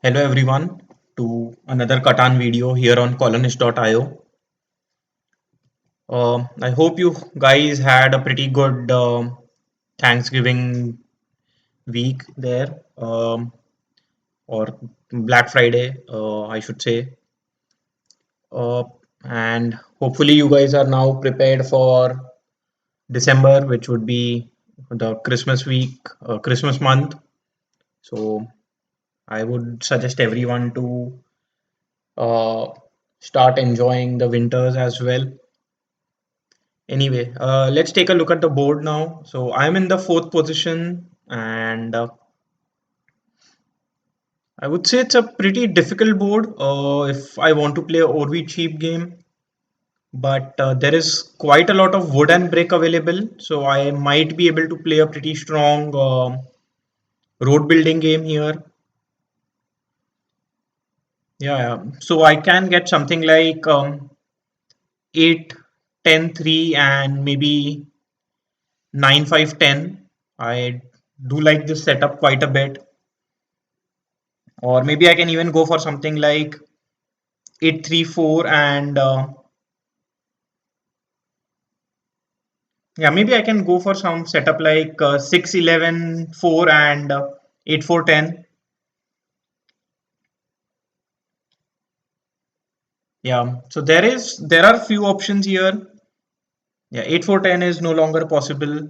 Hello everyone to another Catan video here on colonist.io. I hope you guys had a pretty good Thanksgiving week there, or Black Friday, I should say. Uh, and hopefully you guys are now prepared for December, which would be the Christmas week, Christmas month. So I would suggest everyone to uh, start enjoying the winters as well. Anyway, let's take a look at the board now. So I'm in the fourth position, and I would say it's a pretty difficult board if I want to play a ORV cheap game. But there is quite a lot of wood and brick available, so I might be able to play a pretty strong road building game here. Yeah. So I can get something like 8, 10, 3, and maybe 9, 5, 10. I do like this setup quite a bit. Or maybe I can even go for something like 8-3-4 and yeah, maybe I can go for some setup like 6-11-4 and 8-4-10. Yeah, so there are few options here. Yeah, 8-4-10 is no longer possible,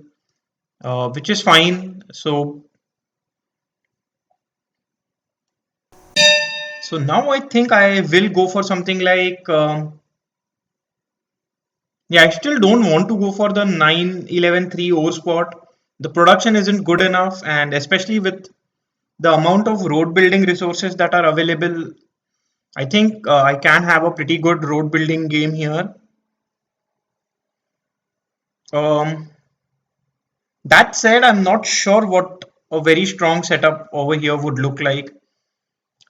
which is fine. So now I think I will go for something like yeah, I still don't want to go for the 9-11-3 or spot. The production isn't good enough, and especially with the amount of road building resources that are available, I think I can have a pretty good road building game here. Um, that said, I'm not sure what a very strong setup over here would look like.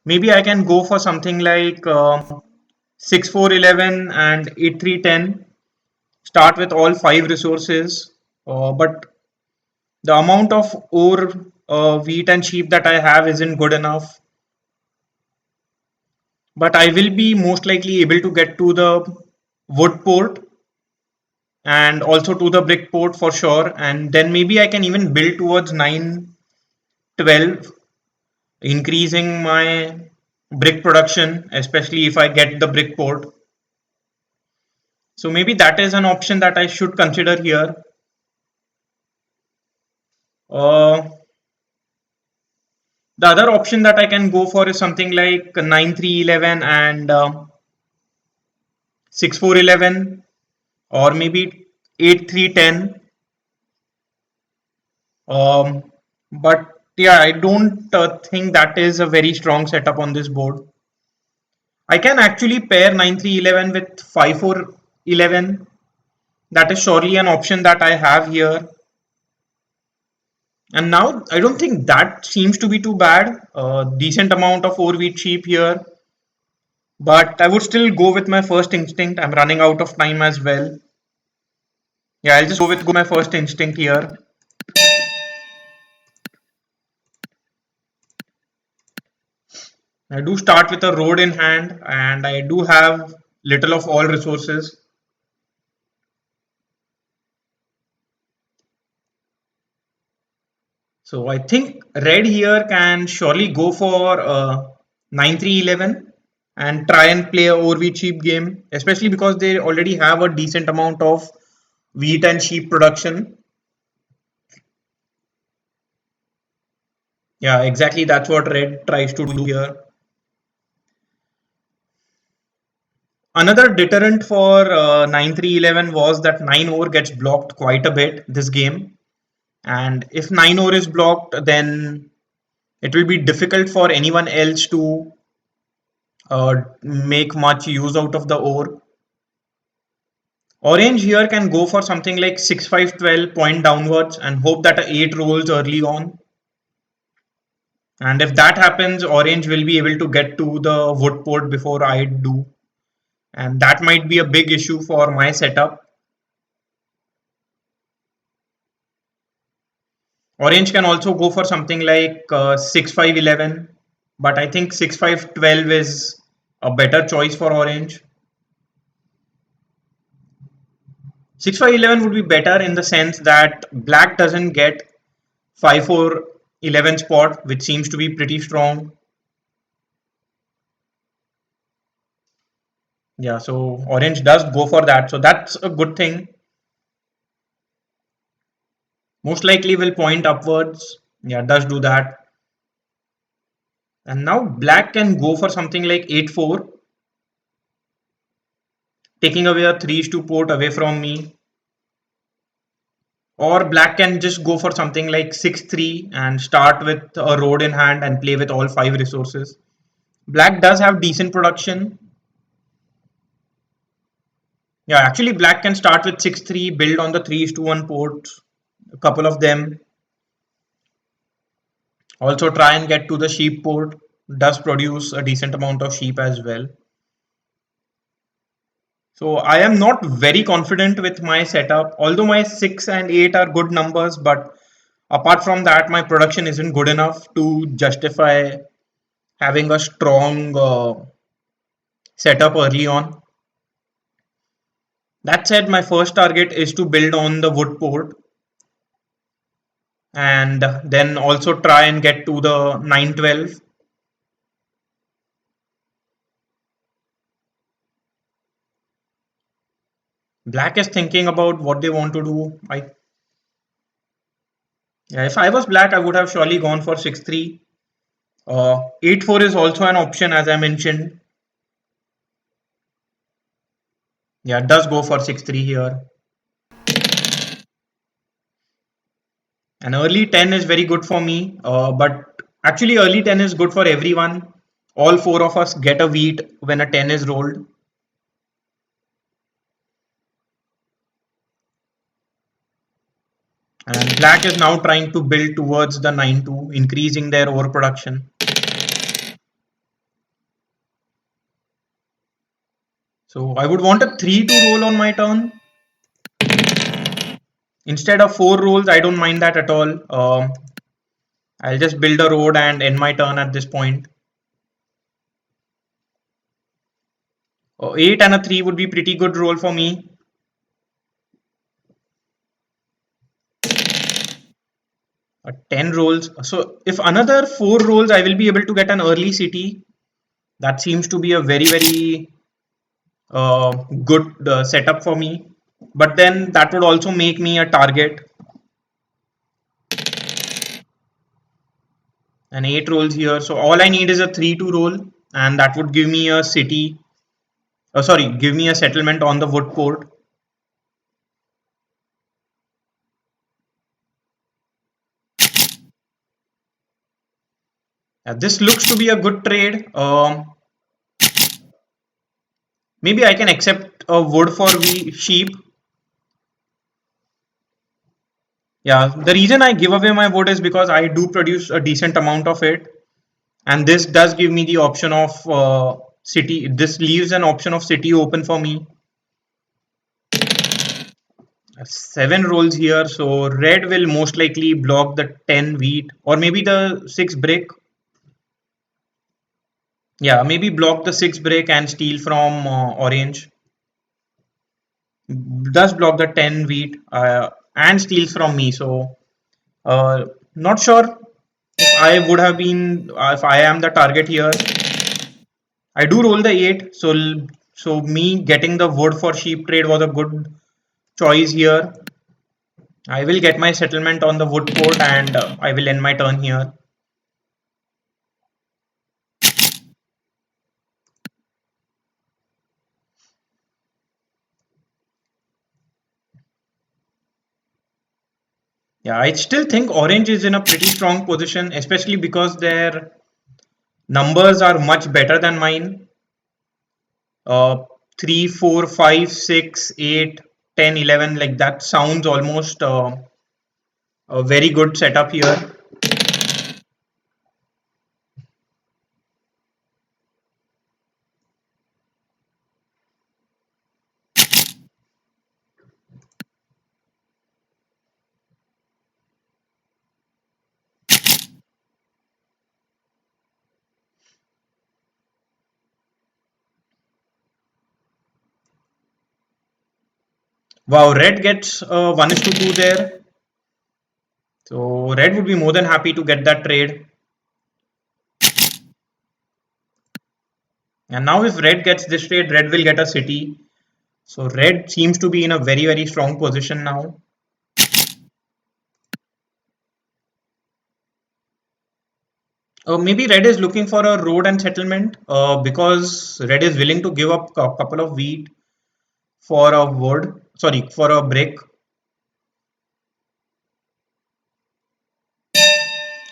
Maybe I can go for something like 6-4-11 and 8-3-10. Start with all five resources, but the amount of ore, wheat, and sheep that I have isn't good enough. But I will be most likely able to get to the wood port and also to the brick port for sure. And then maybe I can even build towards 9-12, increasing my brick production, especially if I get the brick port. So maybe that is an option that I should consider here. Uh, the other option that I can go for is something like 9-3-11 and 6-4-11, or maybe 8-3-10. Um, but yeah, I don't think that is a very strong setup on this board. I can actually pair 9-3-11 with 5-4-11. That is surely an option that I have here. And now I don't think that seems to be too bad. Decent amount of 4 wheat sheep here. But I would still go with my first instinct. I'm running out of time as well. Yeah, I'll just go with my first instinct here. I do start with a road in hand, and I do have little of all resources. So I think red here can surely go for 9-3-11 and try and play a ORV cheap game, especially because they already have a decent amount of wheat and sheep production. Yeah, exactly. That's what red tries to do here. Another deterrent for 9-3-11 was that 9 over gets blocked quite a bit this game. And if 9 over is blocked, then it will be difficult for anyone else to make much use out of the ore. Orange here can go for something like 6-5-12 point downwards and hope that a 8 rolls early on. And if that happens, orange will be able to get to the wood port before I do. And that might be a big issue for my setup. Orange can also go for something like 6-5-11 but I think 6-5-12 is a better choice for orange. 6-5-11 would be better in the sense that black doesn't get 5-4-11 spot, which seems to be pretty strong. Yeah, so orange does go for that. So that's a good thing. Most likely will point upwards. Yeah, does do that. And now black can go for something like 8-4, taking away a 3-2 port away from me. Or black can just go for something like 6-3 and start with a road in hand and play with all 5 resources. Black does have decent production. Yeah, actually black can start with 6-3, build on the 3-1 ports, a couple of them. Also try and get to the sheep port. Does produce a decent amount of sheep as well. So I am not very confident with my setup, although my 6 and 8 are good numbers, but apart from that, my production isn't good enough to justify having a strong setup early on. That said, my first target is to build on the wood port and then also try and get to the 9-12. Black is thinking about what they want to do. Yeah, if I was black, I would have surely gone for 6-3. 8-4 is also an option, as I mentioned. Yeah, it does go for 6-3 here. And early 10 is very good for me, but actually early 10 is good for everyone. All four of us get a wheat when a 10 is rolled. And black is now trying to build towards the 9-2, increasing their overproduction. So I would want a 3 to roll on my turn. Instead of 4 rolls, I don't mind that at all. I'll just build a road and end my turn at this point. 8 and a 3 would be pretty good roll for me. A 10 rolls. So if another 4 rolls, I will be able to get an early city. That seems to be a very good setup for me. But then that would also make me a target. And 8 rolls here. So all I need is a 3-2 roll, and that would give me a city. Sorry, give me a settlement on the wood port. This looks to be a good trade. Maybe I can accept a wood for sheep. Yeah, the reason I give away my wood is because I do produce a decent amount of it, and this does give me the option of city. This leaves an option of city open for me. 7 rolls here, so red will most likely block the 10 wheat or maybe the 6 brick. Yeah, maybe block the 6 brick and steal from orange. Does block the 10 wheat and steals from me. So not sure if I would have been if I am the target here. I do roll the 8, so me getting the wood for sheep trade was a good choice here. I will get my settlement on the wood port and I will end my turn here. Yeah, I still think orange is in a pretty strong position, especially because their numbers are much better than mine. Uh, 3, 4, 5, 6, 8, 10, 11. Like that sounds almost a very good setup here. Wow, red gets 1 is to 2 there. So red would be more than happy to get that trade. And now if red gets this trade, red will get a city. So red seems to be in a very, very strong position now. Maybe red is looking for a road and settlement because red is willing to give up a couple of wheat for a wood, sorry, for a brick.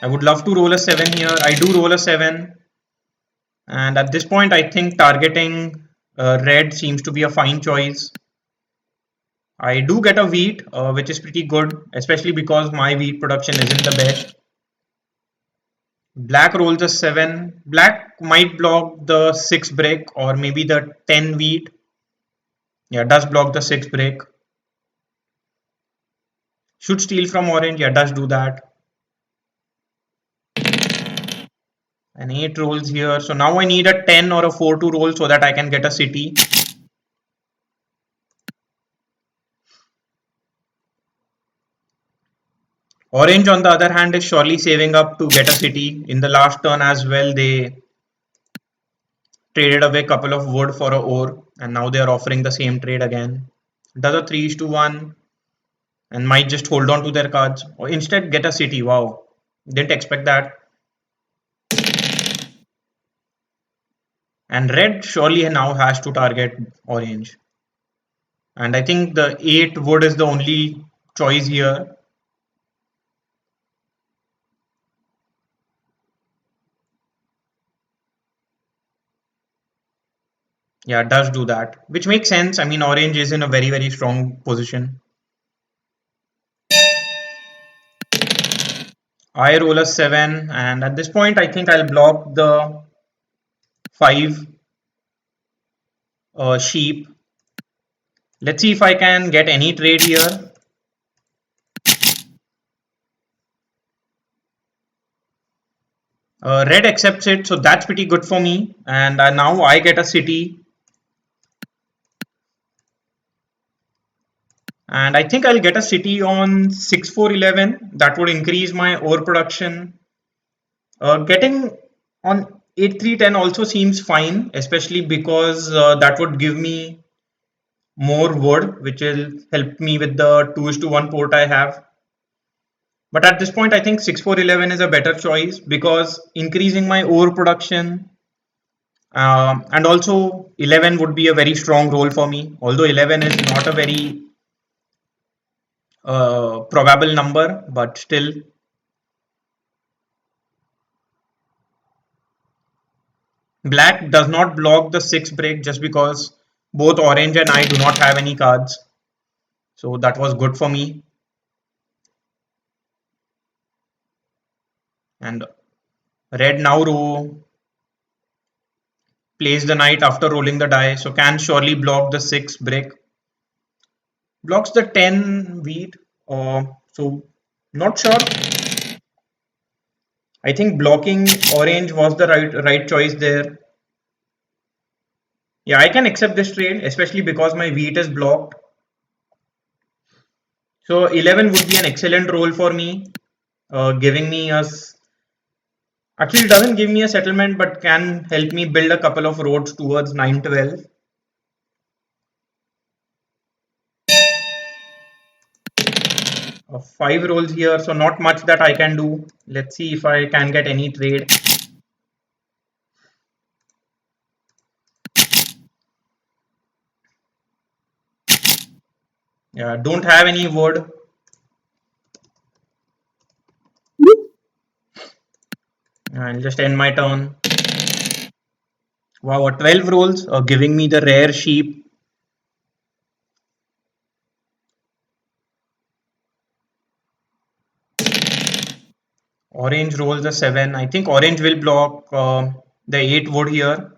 I would love to roll a 7 here. I do roll a 7. And at this point, I think targeting red seems to be a fine choice. I do get a wheat, which is pretty good, especially because my wheat production isn't the best. Black rolls a 7. Black might block the 6 brick or maybe the 10 wheat. Yeah, does block the 6 brick. Should steal from orange. Yeah, does do that. And 8 rolls here. So now I need a 10 or a 4 to roll so that I can get a city. Orange, on the other hand, is surely saving up to get a city. In the last turn as well, they traded away a couple of wood for a ore, and now they are offering the same trade again. Does a 3 is to 1 and might just hold on to their cards or instead get a city. Wow, didn't expect that. And red surely now has to target orange. And I think the 8 wood is the only choice here. Yeah, it does do that, which makes sense. I mean, orange is in a very, very strong position. I roll a 7, and at this point, I think I'll block the 5 sheep. Let's see if I can get any trade here. Red accepts it, so that's pretty good for me. And now I get a city. And I think I'll get a city on 6-4-11. That would increase my ore production. Getting on 8-3-10 also seems fine, especially because that would give me more wood, which will help me with the 2 is to 1 port I have. But at this point, I think 6-4-11 is a better choice because increasing my ore production and also 11 would be a very strong role for me. Although 11 is not a very probable number, but still. Black does not block the 6 break just because both orange and I do not have any cards. So that was good for me. And red now plays the knight after rolling the die. So can surely block the 6 brick. Blocks the 10 wheat. So not sure. I think blocking orange was the right choice there. Yeah, I can accept this trade, especially because my wheat is blocked. So 11 would be an excellent roll for me, giving me a actually it doesn't give me a settlement, but can help me build a couple of roads towards 9-12. 5 rolls here, so not much that I can do. Let's see if I can get any trade. Yeah, don't have any wood. I'll just end my turn. Wow, 12 rolls, giving me the rare sheep. Orange rolls a 7. I think orange will block the 8 wood here.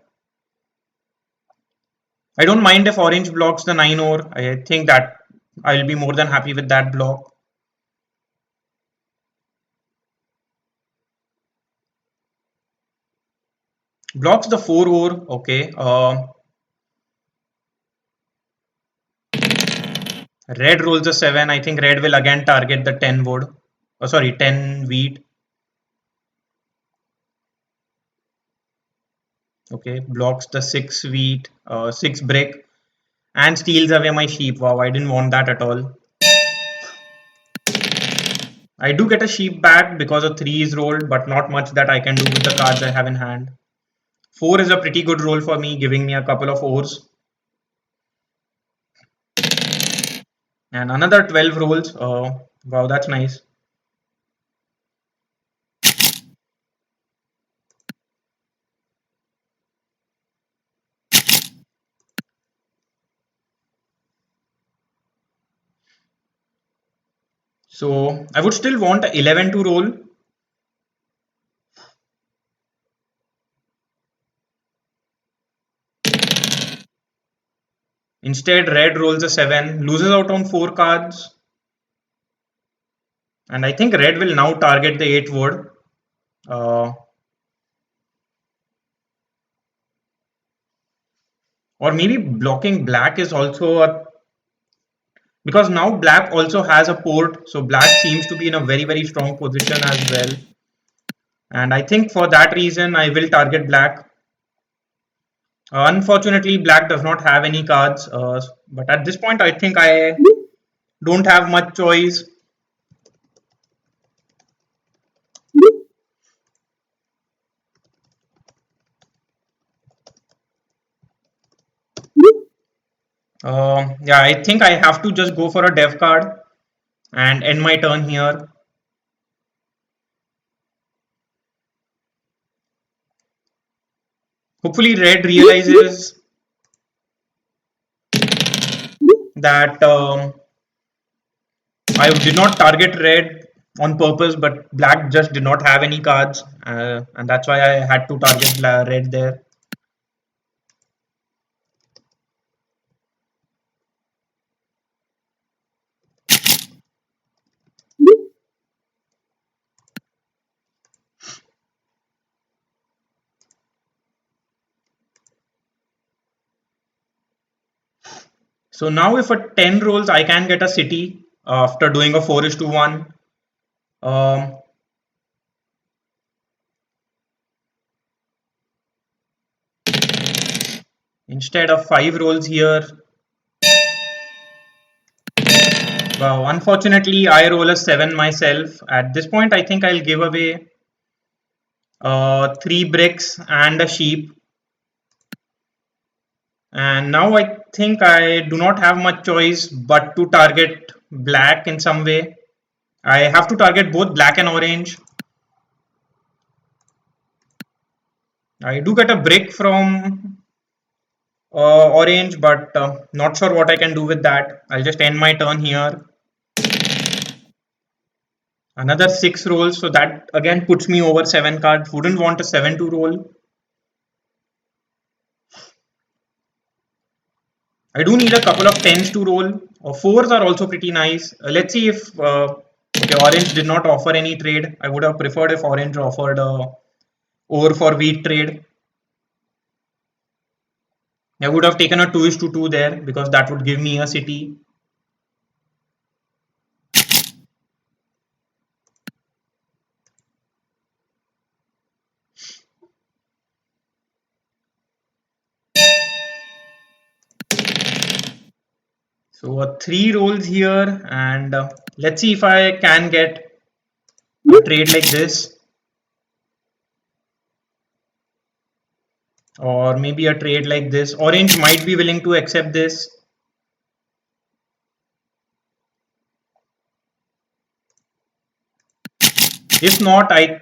I don't mind if orange blocks the 9 ore. I think that I'll be more than happy with that block. Blocks the 4 ore. Okay. Red rolls a 7. I think red will again target the 10 wood. Oh, sorry, 10 wheat. Okay, blocks the 6 wheat, 6 brick, and steals away my sheep. Wow, I didn't want that at all. I do get a sheep back because a 3 is rolled, but not much that I can do with the cards I have in hand. 4 is a pretty good roll for me, giving me a couple of ores. And another 12 rolls. Wow, that's nice. So I would still want a 11 to roll. Instead, red rolls a 7, loses out on 4 cards. And I think red will now target the 8 wood. Uh, or maybe blocking black is also a, because now black also has a port, so black seems to be in a very strong position as well. And I think for that reason I will target black. Unfortunately, black does not have any cards, but at this point I think I don't have much choice. Yeah, I think I have to just go for a dev card and end my turn here. Hopefully red realizes that I did not target red on purpose, but black just did not have any cards, and that's why I had to target red there. So now if a 10 rolls, I can get a city after doing a 4:1. Um, Instead of 5 rolls here, wow, unfortunately I roll a 7 myself. At this point, I think I'll give away 3 bricks and a sheep. And now I think I do not have much choice but to target black in some way. I have to target both black and orange. I do get a brick from orange, but not sure what I can do with that. I'll just end my turn here. Another 6 rolls, so that again puts me over 7 cards. Wouldn't want a 7 to roll. I do need a couple of 10s to roll. 4s are also pretty nice. Let's see if okay, orange did not offer any trade. I would have preferred if orange offered ore for wheat trade. I would have taken a 2:2 there because that would give me a city. So 3 rolls here, and let's see if I can get a trade like this, or maybe a trade like this. Orange might be willing to accept this. If not, I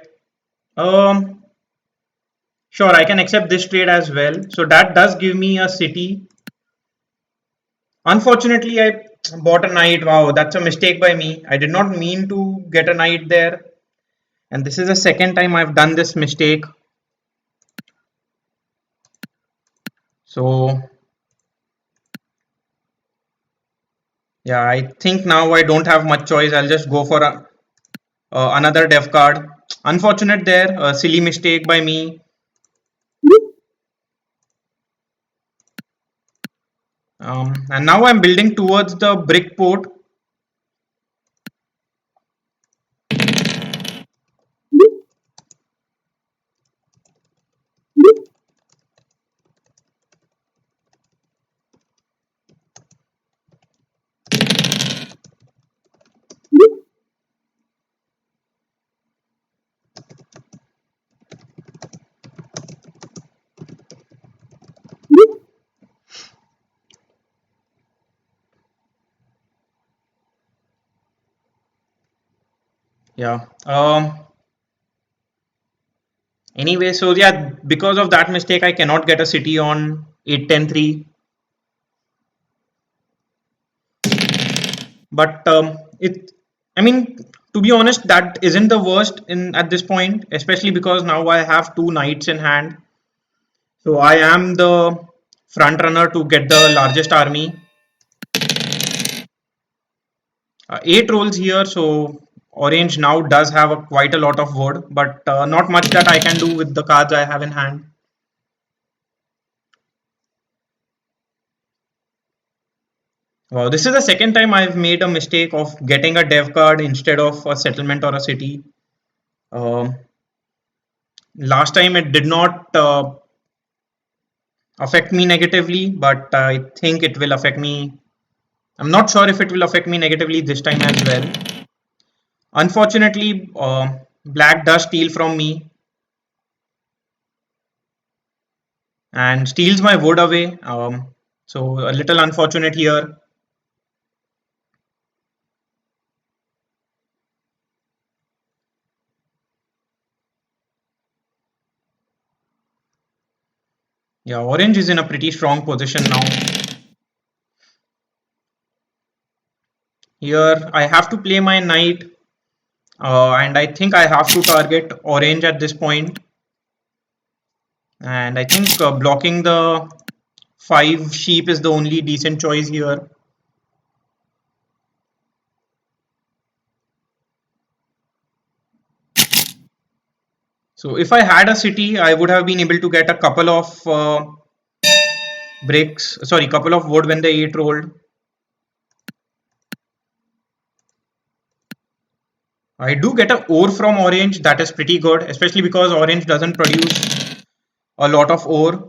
sure I can accept this trade as well. So that does give me a city. Unfortunately, I bought a knight. Wow, that's a mistake by me. I did not mean to get a knight there, and this is the second time I've done this mistake. So yeah, I think now I don't have much choice. I'll just go for another dev card. Unfortunate there, a silly mistake by me. And now I'm building towards the brick port. Yeah. Anyway, so yeah, because of that mistake, I cannot get a city on 8-10-3. But I mean, to be honest, that isn't the worst in at this point, especially because now I have two knights in hand. So I am the front runner to get the largest army. 8 rolls here, so orange now does have quite a lot of wood, but not much that I can do with the cards I have in hand. This is the second time I've made a mistake of getting a dev card instead of a settlement or a city. Um, Last time it did not affect me negatively, but I think it will affect me. I'm not sure if it will affect me negatively this time as well. Unfortunately, black does steal from me and steals my wood away. So a little unfortunate here. Yeah, orange is in a pretty strong position now. Here I have to play my knight, and I think I have to target orange at this point. And I think blocking the 5 sheep is the only decent choice here. So if I had a city, I would have been able to get a couple of bricks, sorry, couple of wood when the 8 rolled. I do get a ore from orange, that is pretty good, especially because orange doesn't produce a lot of ore.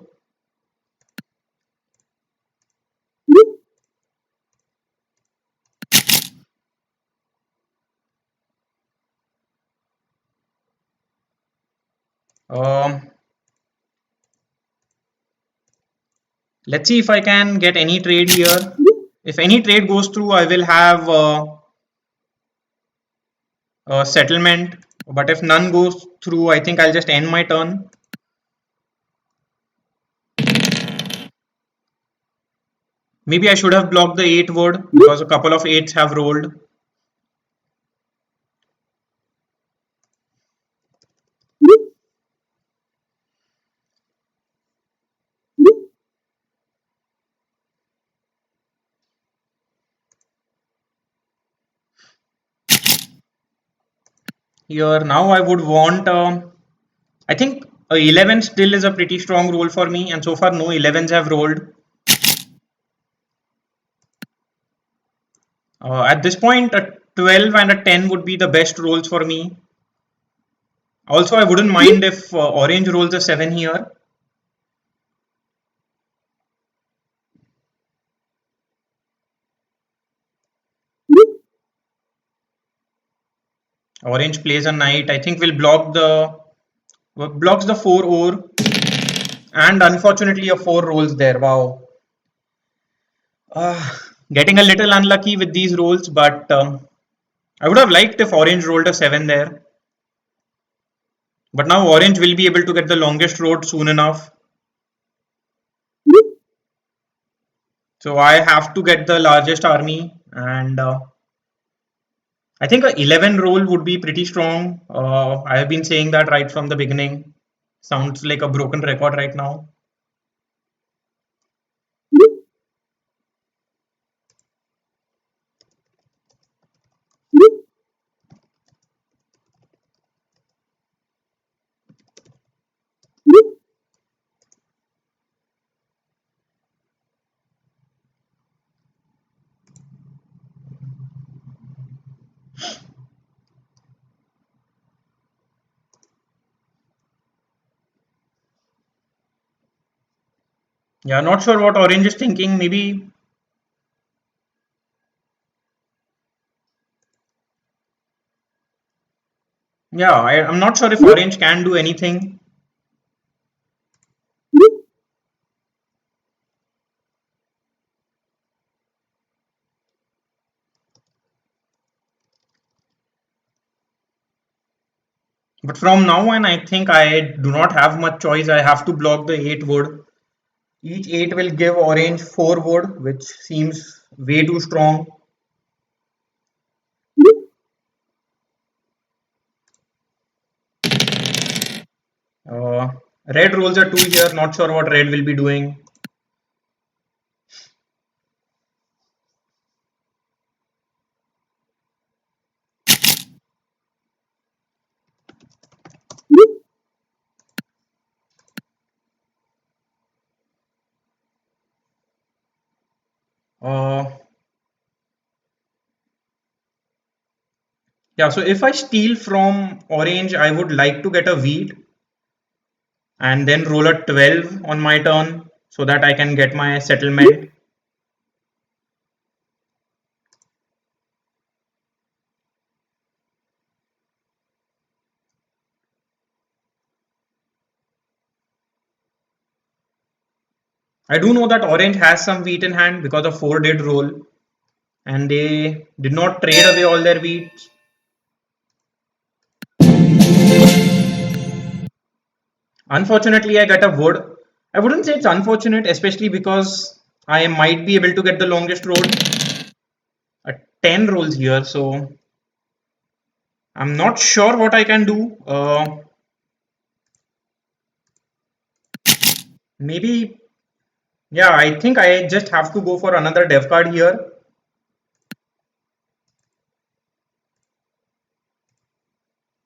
Um, let's see if I can get any trade here. If any trade goes through, I will have a settlement. But if none goes through, I think I'll just end my turn. Maybe I should have blocked the 8 wood because a couple of 8s have rolled. Here now I would want I think 11 still is a pretty strong roll for me, and so far no 11s have rolled. At this point, a 12 and a 10 would be the best rolls for me. Also, I wouldn't mind if orange rolls a 7 here. Orange plays a knight. I think will block the blocks the 4 ore, and unfortunately a 4 rolls there. Wow. Uh, Getting a little unlucky with these rolls, but I would have liked if orange rolled a 7 there. But now orange will be able to get the longest road soon enough. So I have to get the largest army, and I think a 11 roll would be pretty strong. I have been saying that right from the beginning. Sounds like a broken record right now. Yeah, not sure what orange is thinking. Maybe, yeah, I'm not sure if orange can do anything. But from now on, I think I do not have much choice. I have to block the 8 wood. Each 8 will give orange 4 wood, which seems way too strong. Uh, Red rolls a 2 here. Not sure what red will be doing. Uh, yeah, so if I steal from orange, I would like to get a wheat and then roll a 12 on my turn so that I can get my settlement. I do know that orange has some wheat in hand because the 4 did roll and they did not trade away all their wheat. Unfortunately, I got a wood. I wouldn't say it's unfortunate, especially because I might be able to get the longest road. A 10 rolls here, so I'm not sure what I can do. Maybe, yeah, I think I just have to go for another dev card here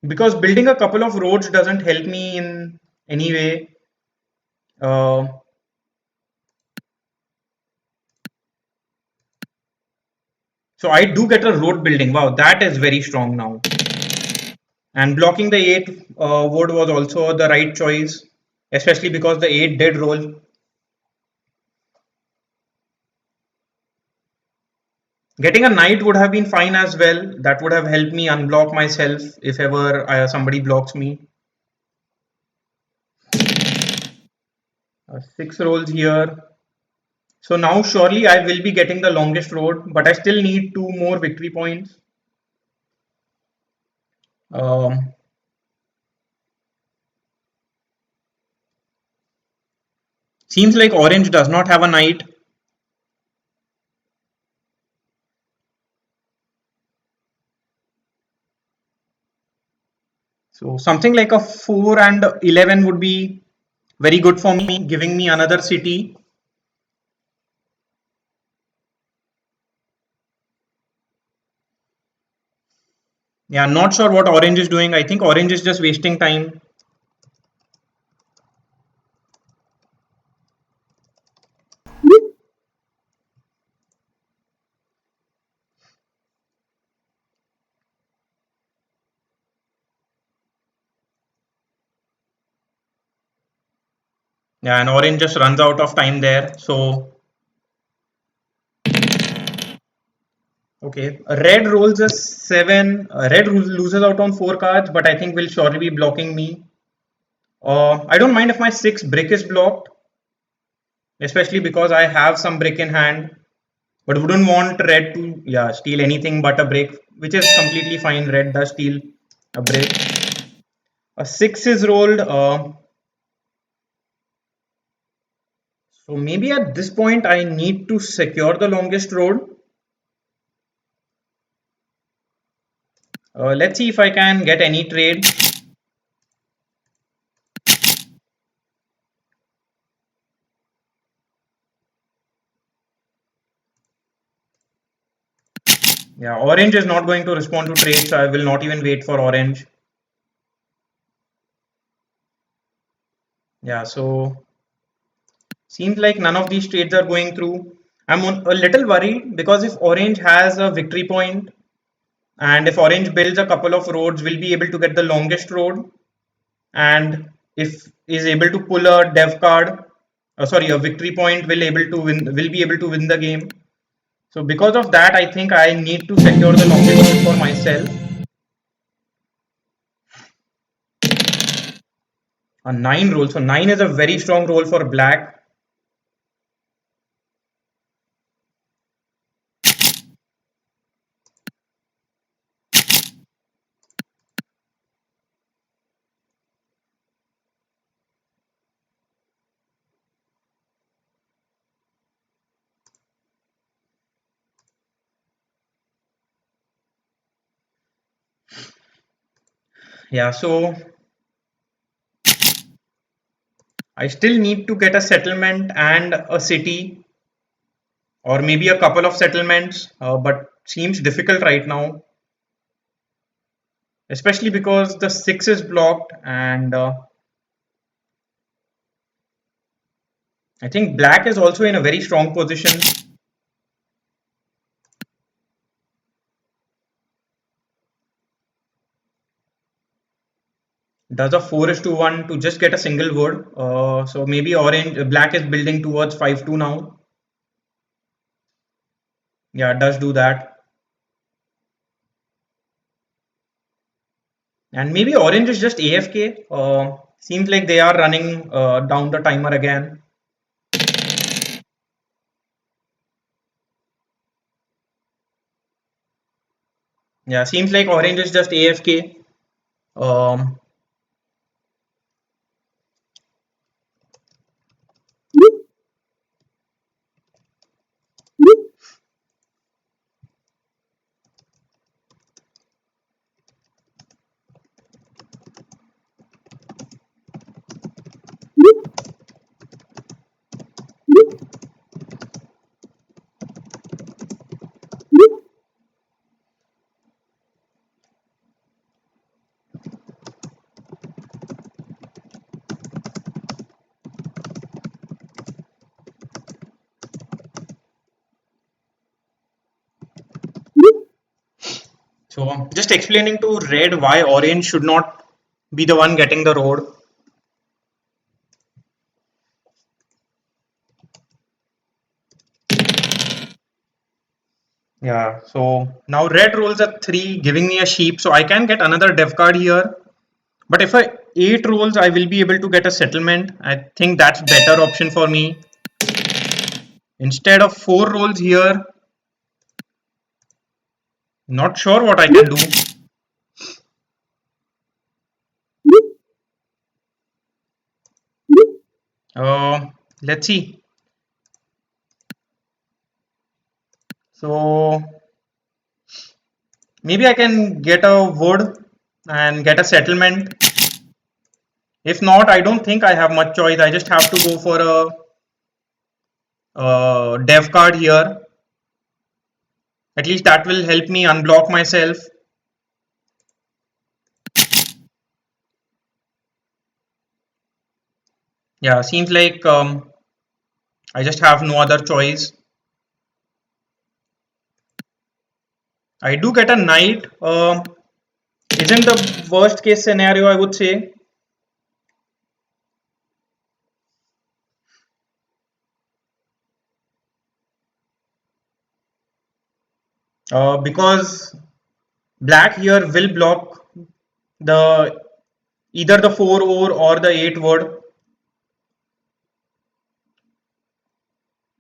because building a couple of roads doesn't help me in any way. Uh, so I do get a road building. Wow, that is very strong now. And blocking the 8 wood was also the right choice, especially because the 8 did roll. Getting a knight would have been fine as well. That would have helped me unblock myself if ever somebody blocks me. 6 rolls here. So now surely I will be getting the longest road, but I still need 2 more victory points. Um, Seems like orange does not have a knight. So something like a 4 and 11 would be very good for me, giving me another city. Yeah, not sure what orange is doing. I think orange is just wasting time. Yeah, and orange just runs out of time there. So, okay, red rolls a 7. Red loses out on 4 cards, but I think will surely be blocking me. I don't mind if my 6 brick is blocked, especially because I have some brick in hand. But wouldn't want red to, yeah, steal anything but a brick, which is completely fine. Red does steal a brick. A 6 is rolled. So maybe at this point I need to secure the longest road. Let's see if I can get any trade. Yeah, orange is not going to respond to trade, so I will not even wait for orange. Yeah, so seems like none of these trades are going through. I'm a little worried because if orange has a victory point and if orange builds a couple of roads, we'll be able to get the longest road. And if is able to pull a dev card, sorry, a victory point will be able to win the game. So because of that, I think I need to secure the longest road for myself. A 9 roll. So 9 is a very strong roll for black. Yeah, so I still need to get a settlement and a city, or maybe a couple of settlements, but seems difficult right now, especially because the 6 is blocked, and I think black is also in a very strong position. Does a 4 is to 1 to just get a single wood. So maybe black is building towards 5-2 now. Yeah, it does do that. And maybe orange is just AFK. Seems like they are running down the timer again. Yeah, seems like orange is just AFK. Um, so just explaining to red why orange should not be the one getting the road. Yeah, so now red rolls a 3, giving me a sheep, so I can get another dev card here. But if I 8 rolls, I will be able to get a settlement. I think that's better option for me. Instead of 4 rolls here, not sure what I can do. Let's see. So maybe I can get a wood and get a settlement. If not, I don't think I have much choice. I just have to go for a dev card here. At least that will help me unblock myself. Yeah, seems like I just have no other choice. I do get a knight. Isn't the worst case scenario, I would say. Because black here will block the either the 4 or the 8 word,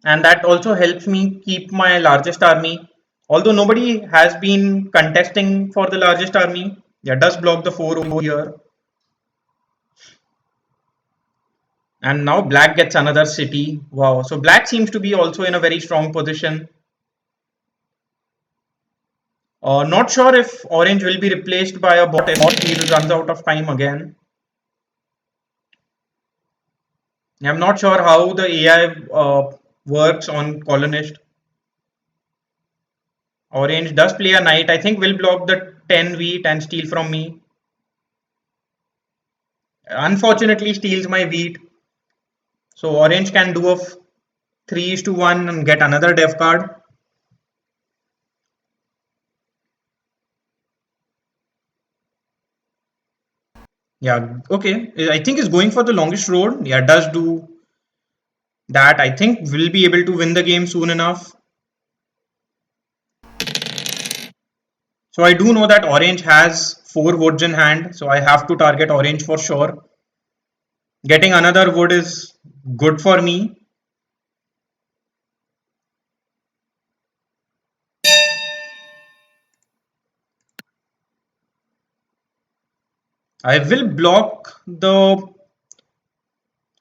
and that also helps me keep my largest army. Although nobody has been contesting for the largest army, yeah, does block the 4 over here. And now black gets another city. Wow, so black seems to be also in a very strong position. Not sure if orange will be replaced by a bot if he runs out of time again. I'm not sure how the AI works on colonist. Orange does play a knight. I think will block the 10 wheat and steal from me. Unfortunately, steals my wheat. So orange can do a 3 is to 1 and get another dev card. Yeah, okay. I think it's going for the longest road. Yeah, does do that I think will be able to win the game soon enough. So I do know that orange has 4 woods in hand, so I have to target orange for sure. Getting another wood is good for me. I will block the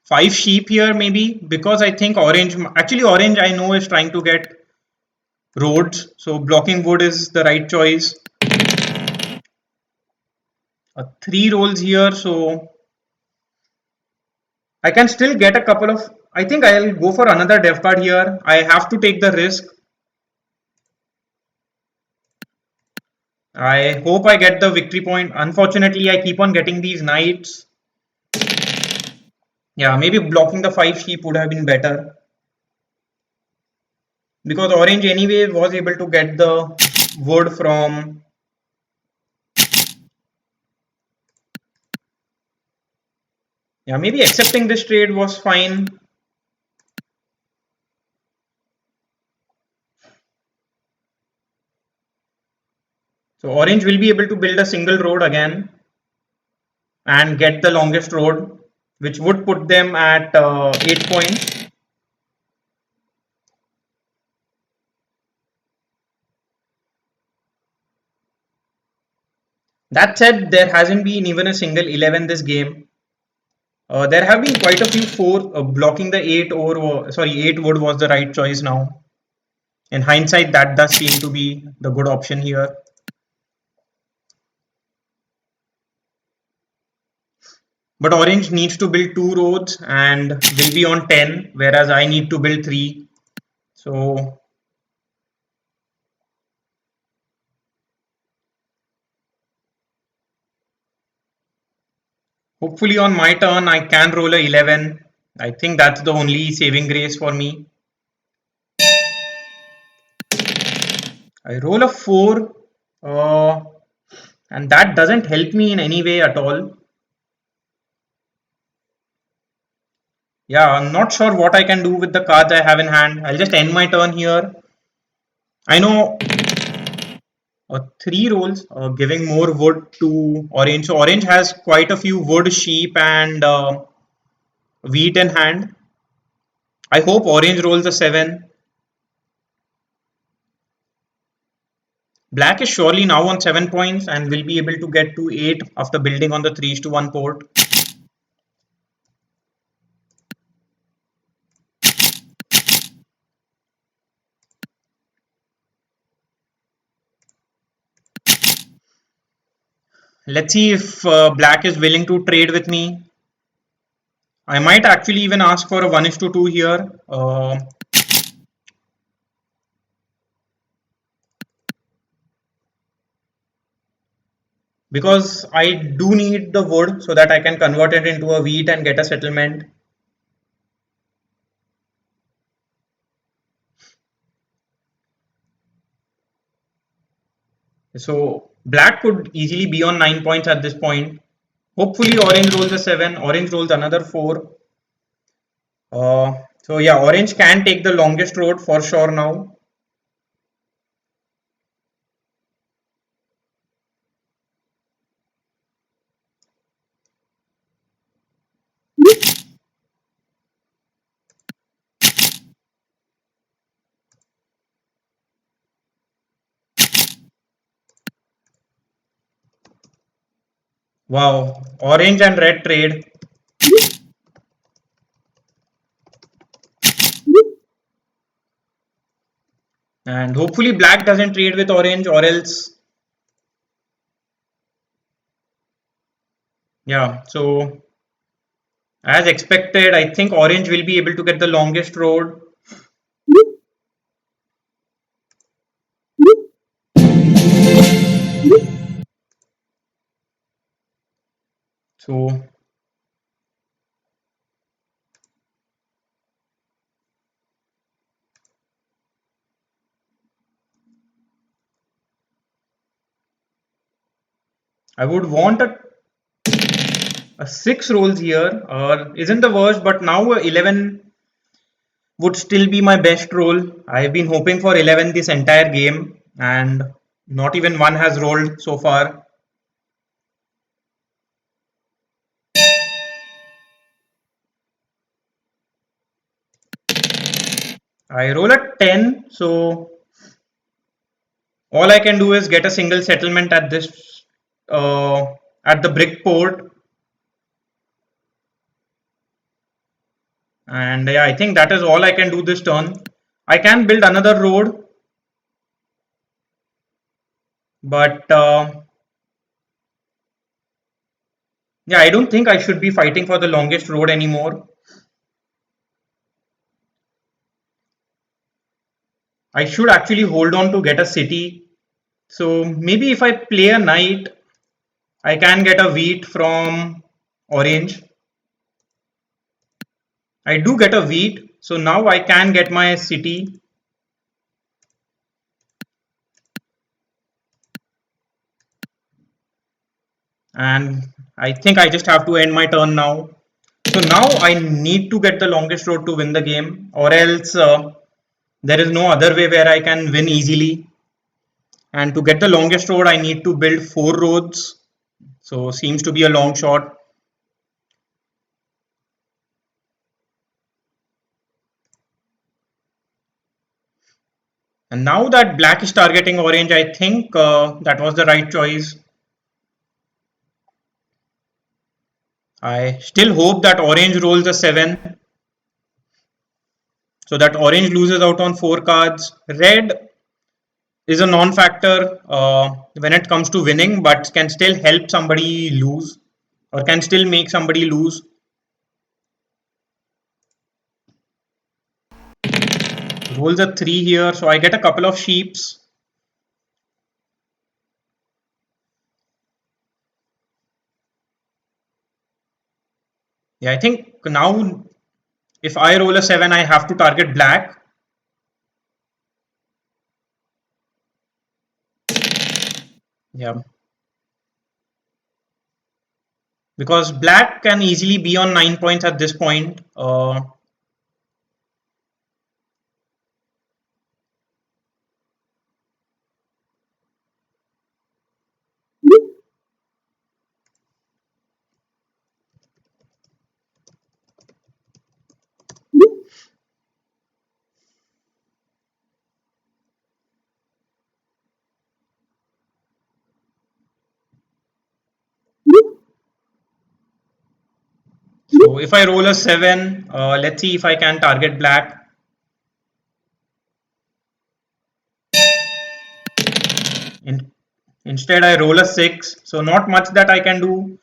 5 sheep here maybe, because I think orange, actually orange I know is trying to get roads, so blocking wood is the right choice. 3 rolls here, so I can still get a couple of, I think I'll go for another dev card here. I have to take the risk. I hope I get the victory point. Unfortunately, I keep on getting these knights. Yeah, maybe blocking the 5 sheep would have been better, because orange anyway was able to get the wood from, yeah, maybe accepting this trade was fine. So orange will be able to build a single road again and get the longest road, which would put them at 8 points. That said, there hasn't been even a single 11 this game. There have been quite a few 4. Blocking the 8 or sorry 8 wood was the right choice now. In hindsight, that does seem to be the good option here. But orange needs to build 2 roads and will be on 10, whereas I need to build 3. So hopefully on my turn I can roll a 11. I think that's the only saving grace for me. I roll a 4, and that doesn't help me in any way at all. Yeah, I'm not sure what I can do with the cards I have in hand. I'll just end my turn here. I know 3 rolls, giving more wood to orange. So orange has quite a few wood, sheep, and wheat in hand. I hope orange rolls a 7. Black is surely now on 7 points and will be able to get to 8 after building on the 3:1 port. Let's see if black is willing to trade with me. I might actually even ask for a 1:2 here. Because I do need the wood so that I can convert it into a wheat and get a settlement. So black could easily be on 9 points at this point. Hopefully orange rolls a 7, orange rolls another 4. So yeah, orange can take the longest road for sure now. Wow, orange and red trade. And hopefully black doesn't trade with orange, or else, yeah, so as expected, I think orange will be able to get the longest road. So I would want a 6 rolls here, or isn't the worst, but now 11 would still be my best roll. I've been hoping for 11 this entire game, and not even one has rolled so far. I roll a 10, so all I can do is get a single settlement at this at the brick port, and yeah, I think that is all I can do this turn. I can build another road, but yeah, I don't think I should be fighting for the longest road anymore. I should actually hold on to get a city. So maybe if I play a knight, I can get a wheat from orange. I do get a wheat, so now I can get my city. And I think I just have to end my turn now. So now I need to get the longest road to win the game, or else there is no other way where I can win easily. And to get the longest road, I need to build 4 roads. So seems to be a long shot. And now that black is targeting orange, I think that was the right choice. I still hope that orange rolls a 7, so that orange loses out on 4 cards. Red is a non-factor when it comes to winning, but can still help somebody lose, or can still make somebody lose. Rolls a 3 here, so I get a couple of sheeps. Yeah, I think now if I roll a 7, I have to target black. Yeah, because black can easily be on 9 points at this point. So if I roll a 7, let's see if I can target black. In, Instead, I roll a 6, so not much that I can do.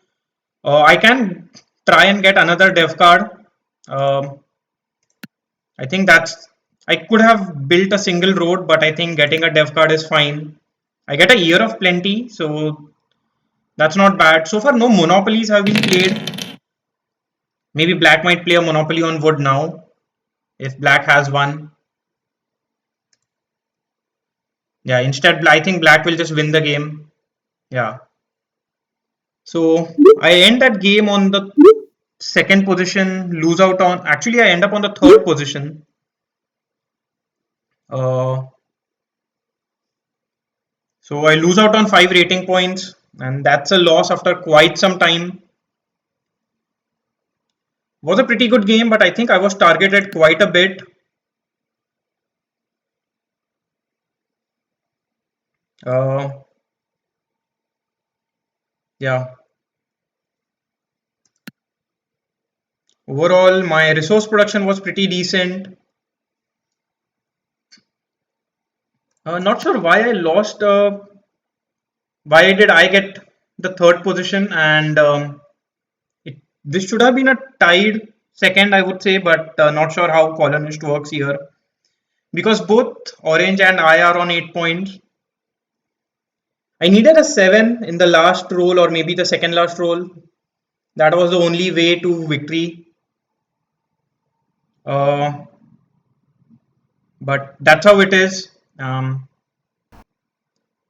I can try and get another dev card. Um, I think that's. I could have built a single road, but I think getting a dev card is fine. I get a year of plenty, so that's not bad. So far, no monopolies have been played. Maybe black might play a monopoly on wood now if black has one. Yeah, instead, I think black will just win the game. Yeah. So I end that game on the second position, lose out on. Actually, I end up on the third position. Uh, so I lose out on 5 rating points, and that's a loss after quite some time. Was a pretty good game, but I think I was targeted quite a bit. Uh, yeah. Overall, my resource production was pretty decent. Not sure why I lost. Why did I get the third position? And this should have been a tied second, I would say, but not sure how colonist works here because both orange and I are on 8 points. I needed a 7 in the last roll or maybe the second last roll. That was the only way to victory. Uh, but that's how it is.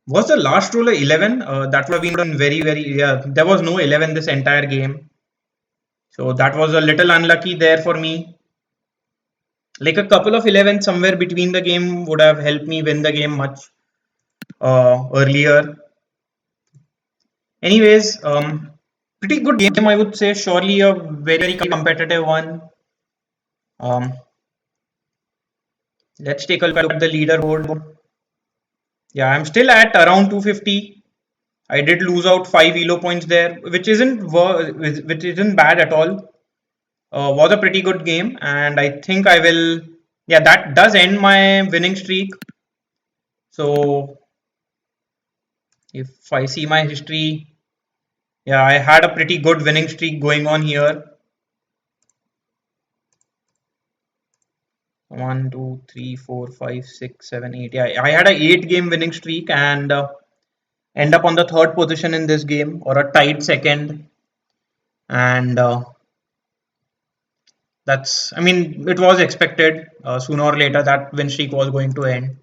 Was the last roll a 11? That would have been very, yeah, there was no 11 this entire game. So that was a little unlucky there for me. Like a couple of 11 somewhere between the game would have helped me win the game much earlier. Anyways, pretty good game, I would say. Surely a very competitive one. Um, let's take a look at the leaderboard. Yeah, I'm still at around 250. I did lose out 5 elo points there, which isn't bad at all. Was a pretty good game, and I think I will. Yeah, that does end my winning streak. So if I see my history, yeah, I had a pretty good winning streak going on here. 1, 2, 3, 4, 5, 6, 7, 8. Yeah, I had a 8 game winning streak and end up on the third position in this game, or a tied second. And I mean, it was expected sooner or later that win streak was going to end.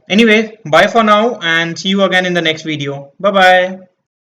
Anyway, bye for now and see you again in the next video. Bye bye.